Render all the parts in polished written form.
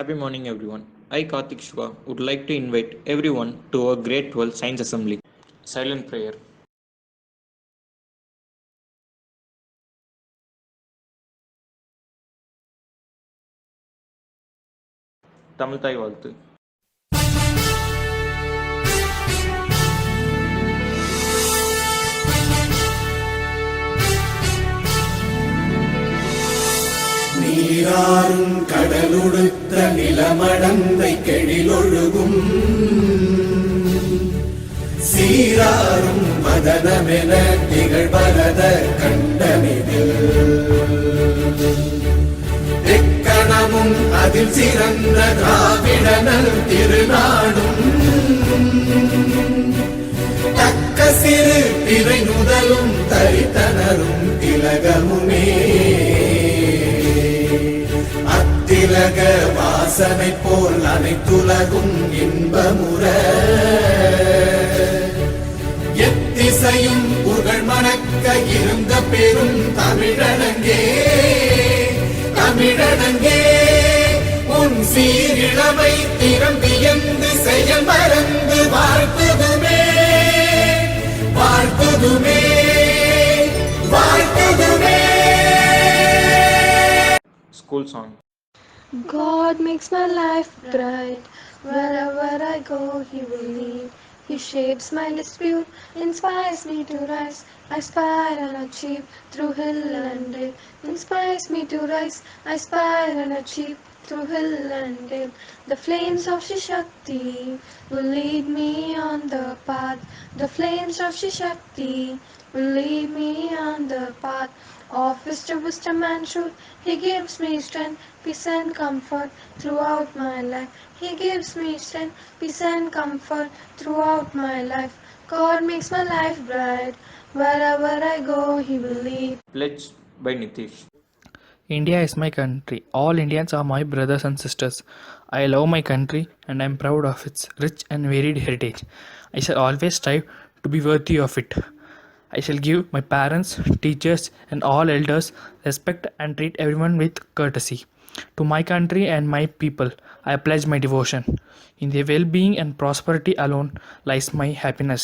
Happy morning, everyone. I, Karthik Shiva, would like to invite everyone to our Grade 12 Science Assembly. Silent prayer. Tamil தாய் வாழ்த்து. நீராறும் கடலுடுத்த நிலமடந்தை கெழிலொழுகும் சீராறும் மதனமென திகழ்வரத கண்டனிதில் எக்கணமும் அதில் சிறந்த திராவிடனல் திருநாடும் தக்க சிறு பிறை முதலும் தரித்தனரும் திலகமுமே திலக வாசனை போல் அனைத்துலகும் இன்பமுற எத்திசையும் புகழ் மணக்க இருந்த பெரும் தமிழனங்கே தமிழனங்கே உன் சீரிழமை திறம்பியந்து செயல் மறந்து வாழ்த்துதுமே வாழ்த்துதுமே வாழ்த்துதுமே. School song. God makes my life bright. Wherever I go, He will lead. He shapes my dispute, inspires me to rise. I aspire and achieve through hill and dale. Inspires me to rise. I aspire and achieve through hill and dale. The flames of Shishakti will lead me on the path. The flames of Shishakti will lead me on the path of wisdom and truth. He gives me strength, peace and comfort throughout my life. He gives me strength, peace and comfort throughout my life. God makes my life bright. Wherever I go, He will lead. Pledge by Nitish. India is my country. All Indians are my brothers and sisters. I love my country and I am proud of its rich and varied heritage. I shall always strive to be worthy of it. I shall give my parents, teachers, and all elders respect and treat everyone with courtesy. To my country and my people, I pledge my devotion. In their well-being and prosperity alone lies my happiness.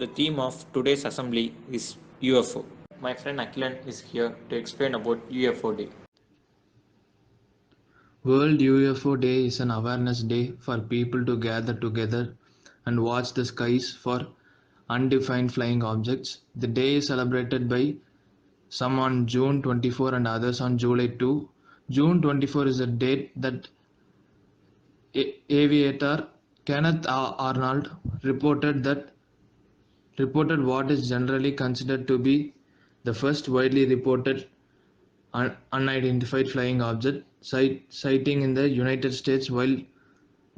The theme of today's assembly is UFO. My friend Akilan is here to explain about UFO Day. World UFO Day is an awareness day for people to gather together and watch the skies for undefined flying objects. The day is celebrated by some on June 24 and others on July 2. June 24 is a date that aviator Kenneth Arnold reported what is generally considered to be the first widely reported unidentified flying object sighting in the United States, while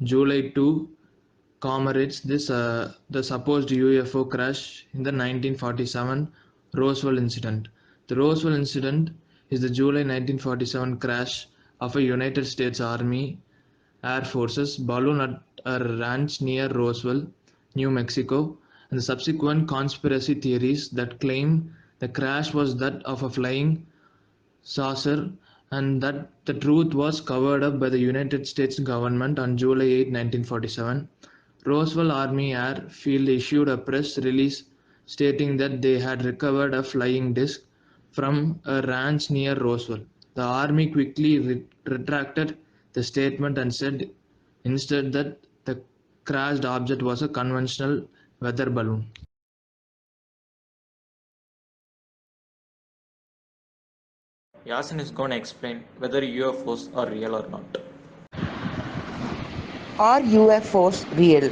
July 2 commemorates the supposed UFO crash in the 1947 Roswell Incident. The Roswell Incident is the July 1947 crash of a United States Army Air Forces balloon at a ranch near Roswell, New Mexico, and the subsequent conspiracy theories that claim the crash was that of a flying saucer and that the truth was covered up by the United States government on July 8, 1947. Roswell Army Air Field issued a press release stating that they had recovered a flying disc from a ranch near Roswell. The Army quickly retracted the statement and said instead that the crashed object was a conventional weather balloon. Yasin is going to explain whether UFOs are real or not. Are UFOs real?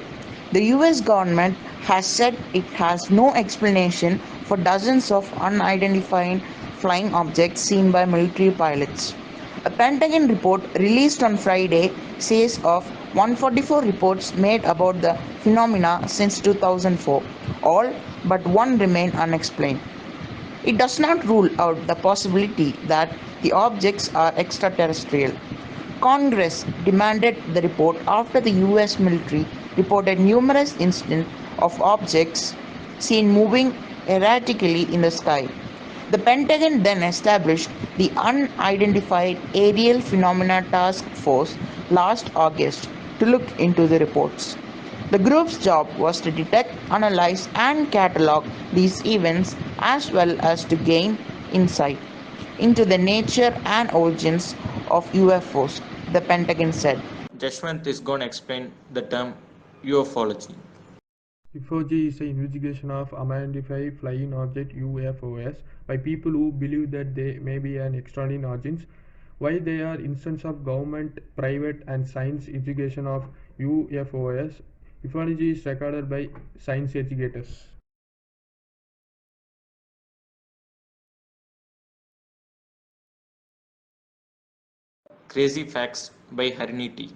The US government has said it has no explanation for dozens of unidentified flying objects seen by military pilots. A Pentagon report released on Friday says of 144 reports made about the phenomena since 2004. All but one remain unexplained. It does not rule out the possibility that the objects are extraterrestrial. Congress demanded the report after the US military reported numerous incidents of objects seen moving erratically in the sky. The Pentagon then established the Unidentified Aerial Phenomena Task Force last August to look into the reports. The group's job was to detect, analyze, and catalog these events as well as to gain insight into the nature and origins of UFOs, the Pentagon said. Jashwant is going to explain the term ufology. UFOG is an investigation of unidentified flying object UFOs by people who believe that they may be an extraordinary origins. Why they are instance of government, private and science education of UFOs. Ufology is recorded by science educators. Crazy facts by Hariniti.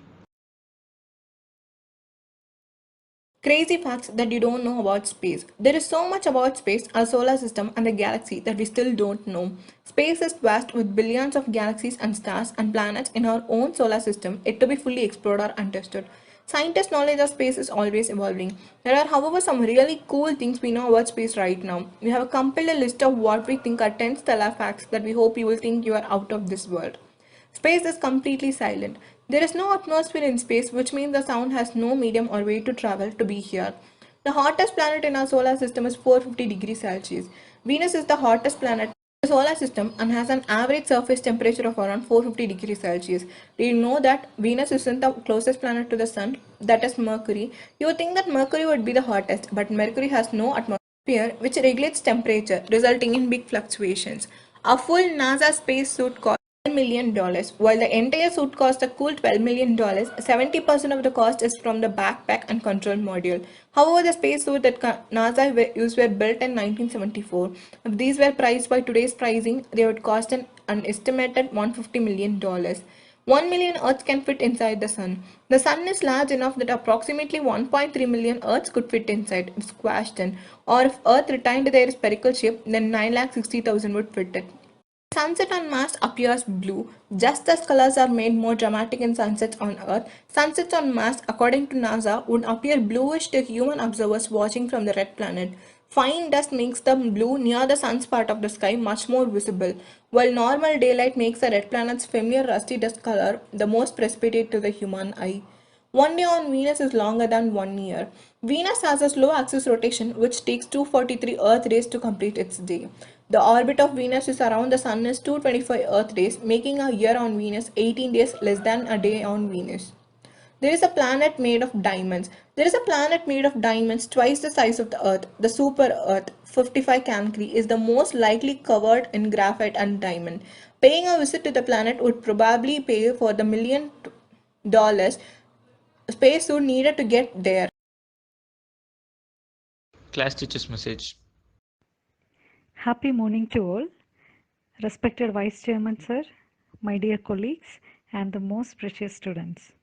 Crazy facts that you don't know about space. There is so much about space, our solar system, and the galaxy that we still don't know. Space is vast with billions of galaxies and stars and planets in our own solar system, yet to be fully explored or untested. Scientists' knowledge of space is always evolving. There are, however, some really cool things we know about space right now. We have compiled a list of what we think are 10 stellar facts that we hope you will think you are out of this world. Space is completely silent. There is no atmosphere in space, which means the sound has no medium or way to travel to be here. The hottest planet in our solar system is 450 degrees Celsius. Venus is the hottest planet in the solar system and has an average surface temperature of around 450 degrees Celsius. Do you know that Venus isn't the closest planet to the sun? That is Mercury. You would think that Mercury would be the hottest, but Mercury has no atmosphere which regulates temperature, resulting in big fluctuations. A full NASA spacesuit costs $12 million. While the entire suit costs a cool $12 million, 70% of the cost is from the backpack and control module. However, the spacesuit that NASA used were built in 1974. If these were priced by today's pricing, they would cost an estimated $150 million. 1 million Earths can fit inside the Sun. The Sun is large enough that approximately 1.3 million Earths could fit inside if squashed in, or if Earth retained their spherical shape, then 960,000 would fit it. Sunset on Mars appears blue, just as colors are made more dramatic in sunsets on Earth. Sunsets on Mars, according to NASA, would appear bluish to human observers watching from the red planet. Fine dust makes the blue near the sun's part of the sky much more visible, while normal daylight makes the red planet's familiar rusty dust color the most precipitate to the human eye. 1 day on Venus is longer than 1 year. Venus has a slow axis rotation which takes 243 Earth days to complete its day. The orbit of Venus is around the Sun is 225 Earth days, making a year on Venus 18 days less than a day on Venus. There is a planet made of diamonds. There is a planet made of diamonds twice the size of the Earth. The super Earth 55 Cancri is the most likely covered in graphite and diamond. Paying a visit to the planet would probably pay for the $1 million spacesuit needed to get there. Class teacher's message. Happy morning to all. Respected Vice Chairman Sir, my dear colleagues, and the most precious students.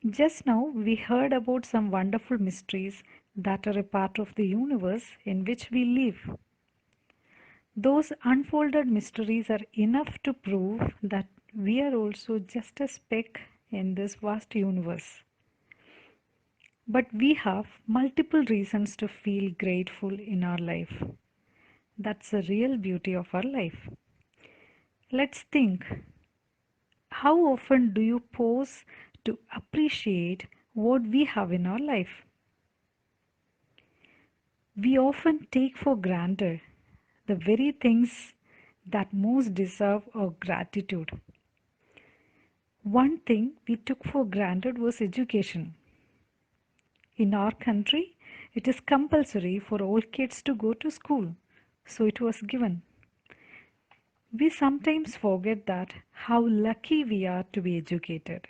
Just now we heard about some wonderful mysteries that are a part of the universe in which we live. Those unfolded mysteries are enough to prove that we are also just a speck in this vast universe. But we have multiple reasons to feel grateful in our life. That's the real beauty of our life. Let's think. How often do you pause to appreciate what we have in our life? We often take for granted the very things that most deserve our gratitude. One thing we took for granted was education. In our country, it is compulsory for all kids to go to school, so it was given. We sometimes forget that how lucky we are to be educated.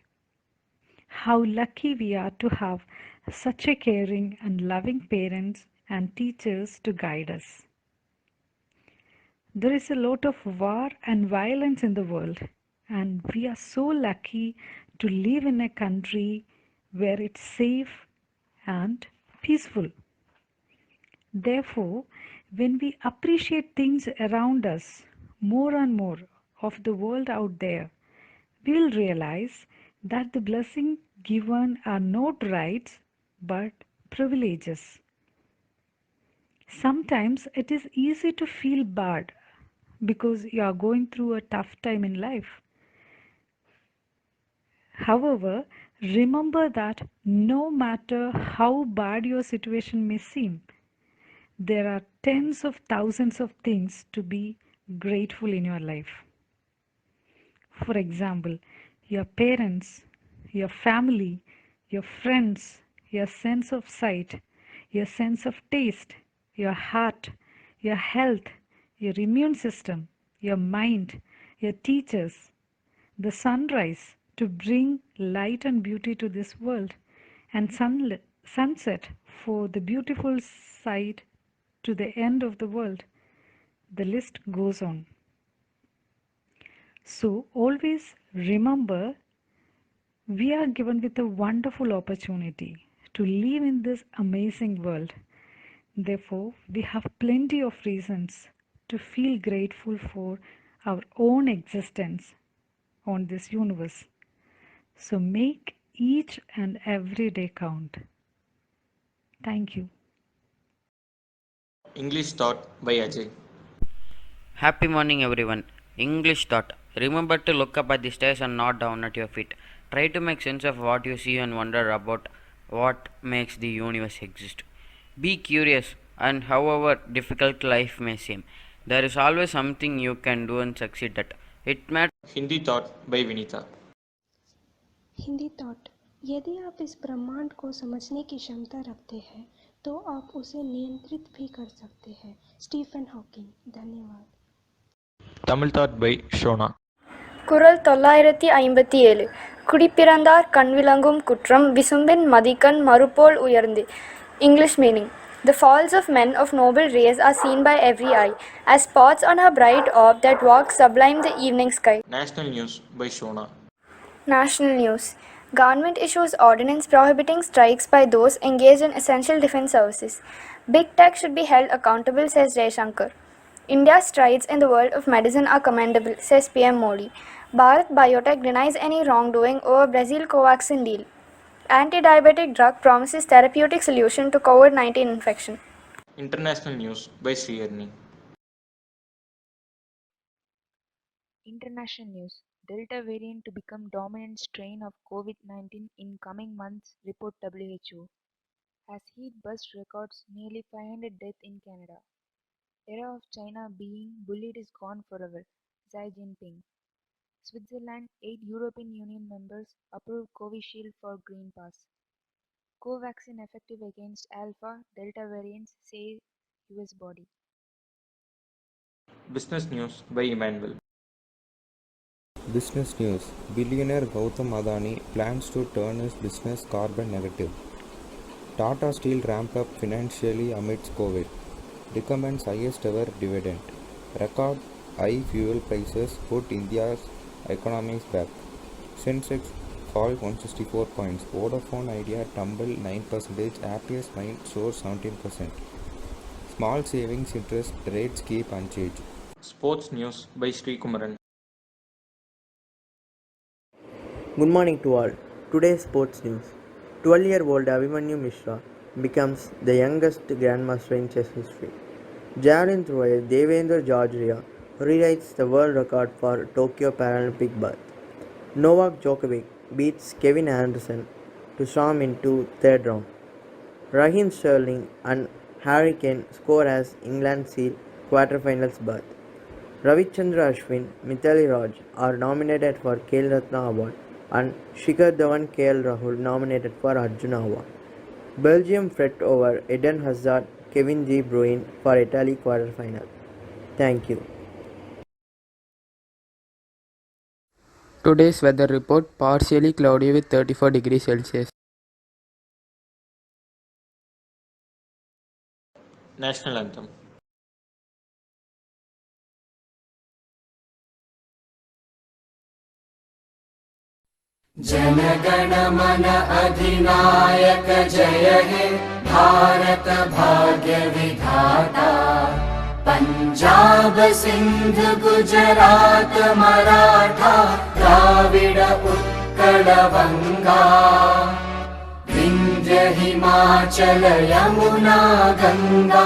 How lucky we are to have such a caring and loving parents and teachers to guide us. There is a lot of war and violence in the world, and we are so lucky to live in a country where it's safe and peaceful. Therefore, when we appreciate things around us more and more of the world out there, we'll realize that the blessings given are not rights but privileges. Sometimes it is easy to feel bad because you are going through a tough time in life. However, remember that no matter how bad your situation may seem, there are tens of thousands of things to be grateful in your life. For example, your parents, your family, your friends, your sense of sight, your sense of taste, your heart, your health, your immune system, your mind, your teachers, the sunrise to bring light and beauty to this world, and sunset for the beautiful sight to the end of the world. The list goes on. So always remember, we are given with a wonderful opportunity to live in this amazing world. Therefore, we have plenty of reasons to feel grateful for our own existence on this universe. So make each and every day count. Thank you. English taught by Ajay. Happy morning, everyone. English thought. Remember to look up at the stairs and not down at your feet. Try to make sense of what you see and wonder about what makes the universe exist. Be curious, and however difficult life may seem, there is always something you can do and succeed at. It matters. Hindi taught by Vinita. Hindi thought, यदि आप इस ब्रह्मांड को समझने की क्षमता रखते हैं तो आप उसे नियंत्रित भी कर सकते हैं। Stephen Hawking. धन्यवाद। Tamil taught by Shona. குறள் 957. குடிப்பிறந்தார் கண்விளங்கும் குற்றம் விசும்பின் மதிக்கண் மறுபோல் உயர்ந்து. English meaning. The faults of men of noble race are seen by every eye, as spots on a bright orb that walks sublime the evening sky. National news by Shona. National news. Government issues ordinance prohibiting strikes by those engaged in essential defense services. Big tech should be held accountable, says Jaishankar. India's strides in the world of medicine are commendable, says PM Modi. Bharat Biotech denies any wrongdoing over Brazil Covaxin deal. Anti-diabetic drug promises therapeutic solution to COVID-19 infection. International news by Sriharni. International news. Delta variant to become dominant strain of COVID-19 in coming months, report WHO. As heat burst records nearly 500 deaths in Canada. Era of China being bullied is gone forever, Xi Jinping. Switzerland, 8 European Union members approve Covishield for Green Pass. Covaxin effective against Alpha, Delta variants, say US body. Business news by Emmanuel. Business news. Billionaire Gautam Adani plans to turn his business carbon negative. Tata Steel ramp up financially amidst COVID. Recommends highest ever dividend. Record high fuel prices put India's economies back. Sensex fall 164 points. Vodafone Idea tumble 9%. Happiest Mind soars 17%. Small savings interest rates keep unchanged. Sports news by Sri Kumaran. Good morning to all. Today's sports news. 12-year-old Abhimanyu Mishra becomes the youngest grandmaster in chess history. Javelin thrower Devendra Jadharia rewrites the world record for Tokyo Paralympic berth. Novak Djokovic beats Kevin Anderson to storm into third round. Raheem Sterling and Harry Kane score as England seal quarterfinals berth. Ravichandra Ashwin, Mithali Raj are nominated for Khel Ratna Award and Shikhar Dhawan, KL Rahul nominated for Arjuna Award. Belgium fret over Eden Hazard, Kevin De Bruyne for Italy quarterfinal. Thank you. Today's weather report: partially cloudy with 34 degrees Celsius. National anthem. जनगण मन अधिनायक जय हे भारत भाग्य विधाता पंजाब सिंध गुजरात मराठा द्राविड उत्कल बंगा विंध्य हिमाचल यमुना गंगा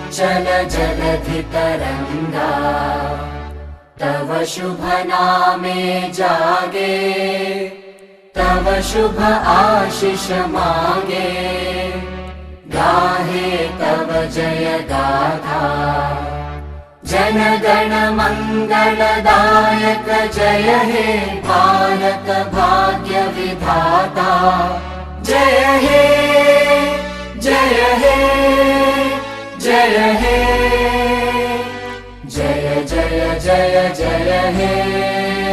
चञ्चल जलधितरङ्गा तव शुभ नामे जागे तव शुभ आशिष मागे गाहे तव जय गाथा जनगण मंगलदायक जय हे भारत भाग्य विधाता जय हे जय हे जय हे जय जय जय जय हे।